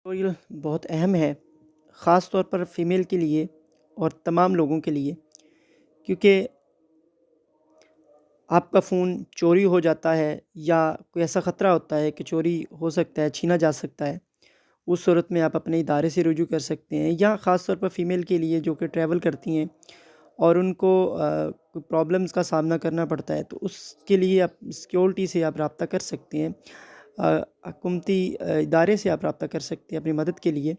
Tutorial बहुत अहम है, ख़ास तौर पर फ़ीमेल के लिए और तमाम लोगों के लिए, क्योंकि आपका फ़ोन चोरी हो जाता है या कोई ऐसा ख़तरा होता है कि चोरी हो सकता है, छीना जा सकता है। उस सूरत में आप अपने इदारे से रुजू कर सकते हैं या ख़ास तौर पर फ़ीमेल के लिए जो कि ट्रैवल करती हैं और उनको प्रॉब्लम्स का सामना करना पड़ता है, तो उसके लिए आप सिक्योरिटी से आप रब्ता कर सकते हैं। हुकूमती इदारे से आप रब्ता कर सकते हैं अपनी मदद के लिए।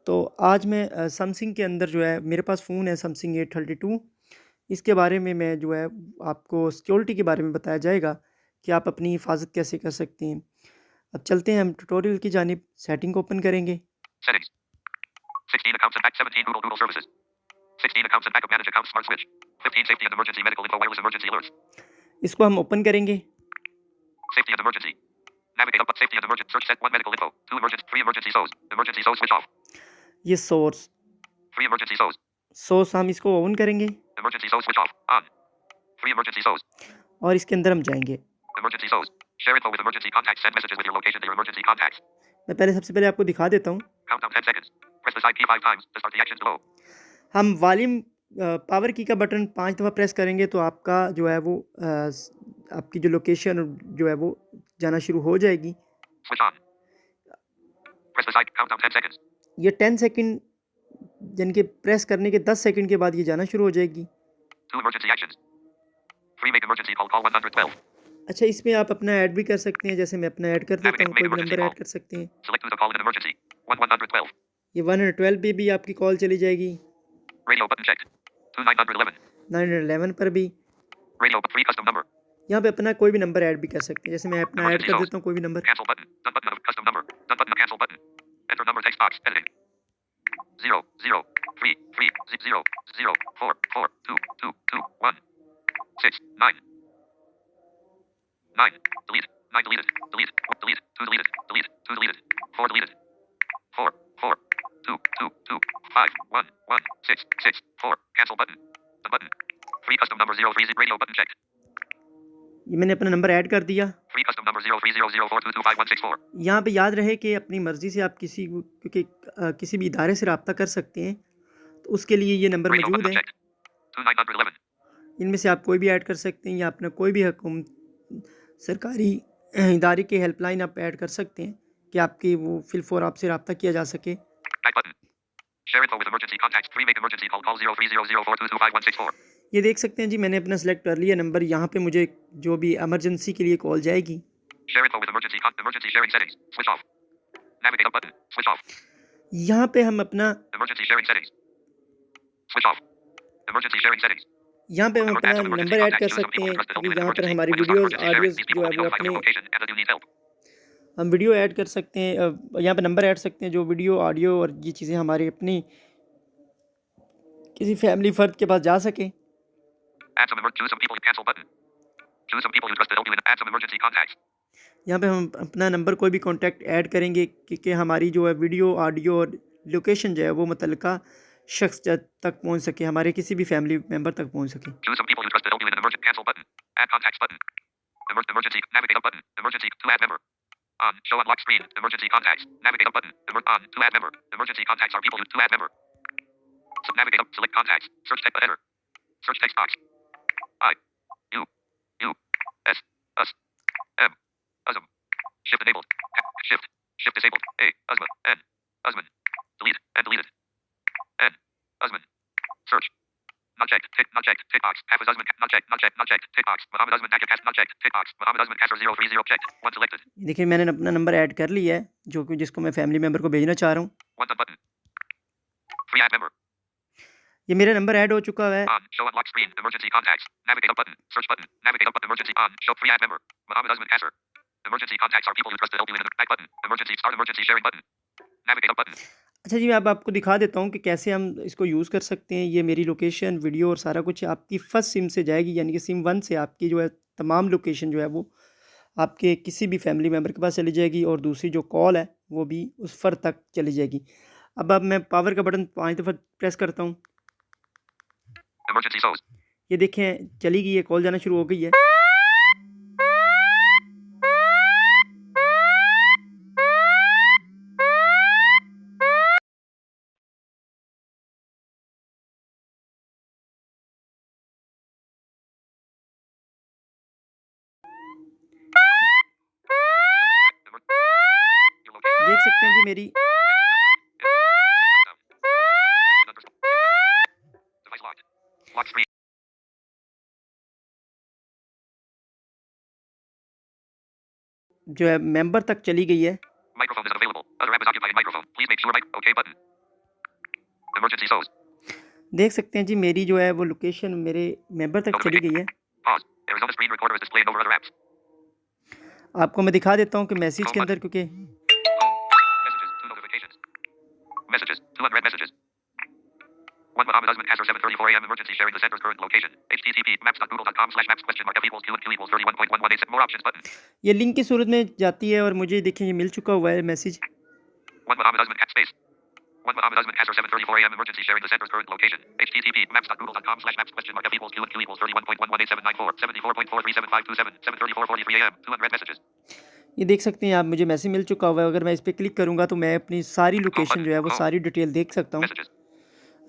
तो आज मैं समसंग के अंदर जो है मेरे पास फ़ोन है समसंग A32। इसके बारे में मैं जो है आपको सिक्योरिटी के बारे में बताया जाएगा कि आप अपनी हिफाजत कैसे कर सकते हैं। अब चलते हैं हम ट्यूटोरियल की जानिब। सेटिंग को ओपन करेंगे। Settings. 16 accounts and back 17 Google services. 16 accounts and backup manage account smart switch. 15 safety and emergency medical info wireless emergency alerts. इसको हम ओपन करेंगे। Safety and emergency. Navigate up safety and emergency search set 1 medical info. 2 emergency 3 emergency SOS. Emergency SOS switch off. ये source 3 emergency SOS. Source हम इसको on करेंगे Emergency SOS switch off. On. 3 emergency SOS. और इसके अंदर हम जाएंगे। Emergency SOS. Share info with emergency contacts. Send messages with your location to your emergency contacts. मैं पहले सबसे पहले आपको दिखा देता हूँ। Countdown 10 seconds. Press the side key 5 times to start the actions below. हम वॉल्यूम पावर की का बटन 5 दफ़ा प्रेस करेंगे तो आपका जो है वो आपकी जो लोकेशन जो है वो जाना शुरू हो जाएगी। Switch on. Press the side. Countdown 10 seconds. ये 10 सेकंड यानी कि प्रेस करने के 10 सेकंड के बाद ये जाना शुरू हो जाएगी। 2 emergency actions. 3 make emergency call 112. अच्छा, इसमें आप अपना ऐड भी कर सकते हैं। जैसे मैं अपना ऐड कर देता हूँ, कोई भी नंबर ऐड कर सकते हैं। Select who's a call in an emergency. 112. ये 112 पे भी आपकी कॉल चली जाएगी। Radio button checked. 2911. 911 पर भी। Radio but free custom number. यहाँ पे अपना कोई भी नंबर ऐड भी कर सकते हैं। जैसे मैं अपना ऐड Emergency कर SOS. देता हूँ कोई भी number. Cancel button. Done button of custom number. Done button of cancel button. Enter number text box. Editing. 0 0 3 3 0 0 4 4 2 2 2 1 6 9 9 delete 9 deleted delete 2 deleted delete 2 deleted 4 deleted 4 4 2 2 2 5 1 1 6 6 4 cancel button. The button. Free custom number 030 radio button checked. ये मैंने अपना number add कर दिया। Free custom number 030042256164. यहाँ पे याद रहे कि अपनी मर्ज़ी से आप क्योंकि किसी भी इदारे से रब्ता कर सकते हैं, तो उसके लिए ये नंबर Radio मौजूद button है। checked. 2911. इनमें से आप कोई भी ऐड कर सकते हैं या अपना कोई भी सरकारी इदारे की हेल्पलाइन आप ऐड कर सकते हैं कि आपकी वो फिलफौर आपसे रब्ता किया जा सके। Back button. Share info with emergency contacts. 3 make emergency call 030042256164. ये देख सकते हैं जी, मैंने अपना सेलेक्ट कर लिया नंबर। यहाँ पे मुझे जो भी इमरजेंसी के लिए कॉल जाएगी। Share info with emergency sharing settings. Switch off. Navigate up button. Switch off. यहाँ पे हम अपना Emergency sharing settings. Switch off. Emergency sharing settings. यहाँ पे हम अपना Add some emergency number add contacts. कर Use some सकते people हैं you trust to help कि you in an यहाँ पर emergency. हमारी When you start videos emergency sharing, audios these people जो है will वो help find अपने your location and do you need help. हम वीडियो ऐड कर सकते हैं। यहाँ पे नंबर ऐड सकते हैं जो वीडियो ऑडियो और ये चीज़ें हमारे अपनी किसी फैमिली फ़र्द के पास जा सके। Choose some people you cancel button. Choose some people you trust to help you in add some emergency contacts. यहाँ पे हम अपना नंबर कोई भी कॉन्टैक्ट ऐड करेंगे कि हमारी जो है वीडियो ऑडियो और लोकेशन जो है वो मुतल्लिका शख्स तक पहुँच सके, हमारे किसी भी फैमिली मेम्बर तक पहुँच सके। Choose some people you trust to help you in an emergency. Cancel button. Add contacts button. Emergency. Navigate up button. Emergency. To add member. On. Show on lock screen. Emergency contacts. Navigate up button. On. To add member. Emergency contacts are people to add member. So navigate up. Select contacts. Search text. Enter. Search text box. I. U. U. S. Us. M. Usm. Shift enabled. Shift. Shift disabled. A. Usman. N. Usman. Delete. And deleted. N. Usman. Search. Not checked. Tick. Not checked. Tick box. Hafiz Usman. Not checked. Not checked. Not checked. Tick box. Muhammad Usman. Not checked. Tick box. Muhammad Usman. Casper 030 checked. One selected. देखिए, मैंने अपना number add कर लिया है जो कि जिसको मैं फैमिली मेम्बर को भेजना चाह रहा हूँ। One done button. Free add member. ये मेरा नंबर ऐड हो चुका है। On. Show on lock screen. Emergency contacts. Navigate up button. Search button. Navigate up button. Emergency on. Show free add member. Muhammad Usman Casper. Emergency contacts are people you trust to help you in an back button. Emergency start emergency sharing button. Navigate up button. अच्छा जी, मैं अब आपको दिखा देता हूँ कि कैसे हम इसको यूज़ कर सकते हैं। ये मेरी लोकेशन, वीडियो और सारा कुछ आपकी फर्स्ट सिम से जाएगी, यानी कि सिम 1 से आपकी जो है तमाम लोकेशन जो है वो आपके किसी भी फैमिली मेम्बर के पास चली जाएगी और दूसरी जो कॉल है वो भी उस फ़र्द तक चली जाएगी। अब मैं पावर का बटन 5 दफ़ा प्रेस करता हूँ। Emergency SOS. ये देखें चली गई है, कॉल जाना शुरू हो गई है। सकते हैं जी मेरी Device locked. Lock screen. जो है मेंबर तक चली गई है। Microphone is unavailable. Other app is occupying microphone. Please make sure OK button. Emergency SOS. देख सकते हैं जी मेरी जो है वो लोकेशन मेरे मेंबर तक चली गई है। Pause. Arizona screen recorder is displaying over other apps. आपको मैं दिखा देता हूँ कि मैसेज के अंदर क्योंकि Messages. 2 notifications. Messages. 2 unread messages. 1 Muhammad Usman Kasser 7:34 a.m. emergency sharing the center's current location. HTTP maps.google.com/maps question mark f equals q equals 31.1187 more options button. ये लिंक की सूरत में जाती है और मुझे देखिए ये मिल चुका हुआ है message. 1 Muhammad Usman cat space. 1 Muhammad Usman Kasser 7:34 a.m. emergency sharing the center's current location. HTTP maps.google.com/maps question mark f equals q equals 31.118794 74.437527 7:34:43 a.m. 2 unread messages. ये देख सकते हैं आप मुझे मैसेज मिल चुका हुआ है। अगर मैं इस पे क्लिक करूँगा तो मैं अपनी सारी लोकेशन जो है वो सारी डिटेल देख सकता हूँ। Messages.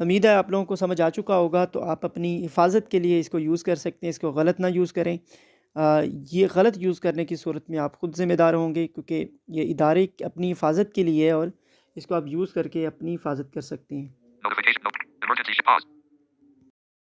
उम्मीद है आप लोगों को समझ आ चुका होगा। तो आप अपनी हिफाजत के लिए इसको यूज़ कर सकते हैं, इसको गलत ना यूज़ करें। ये गलत यूज़ करने की सूरत में आप खुद ज़िम्मेदार होंगे क्योंकि ये इदारे अपनी हिफाजत के लिए है और इसको आप यूज़ करके अपनी हिफाजत कर सकते हैं। Notification. Emergency pause.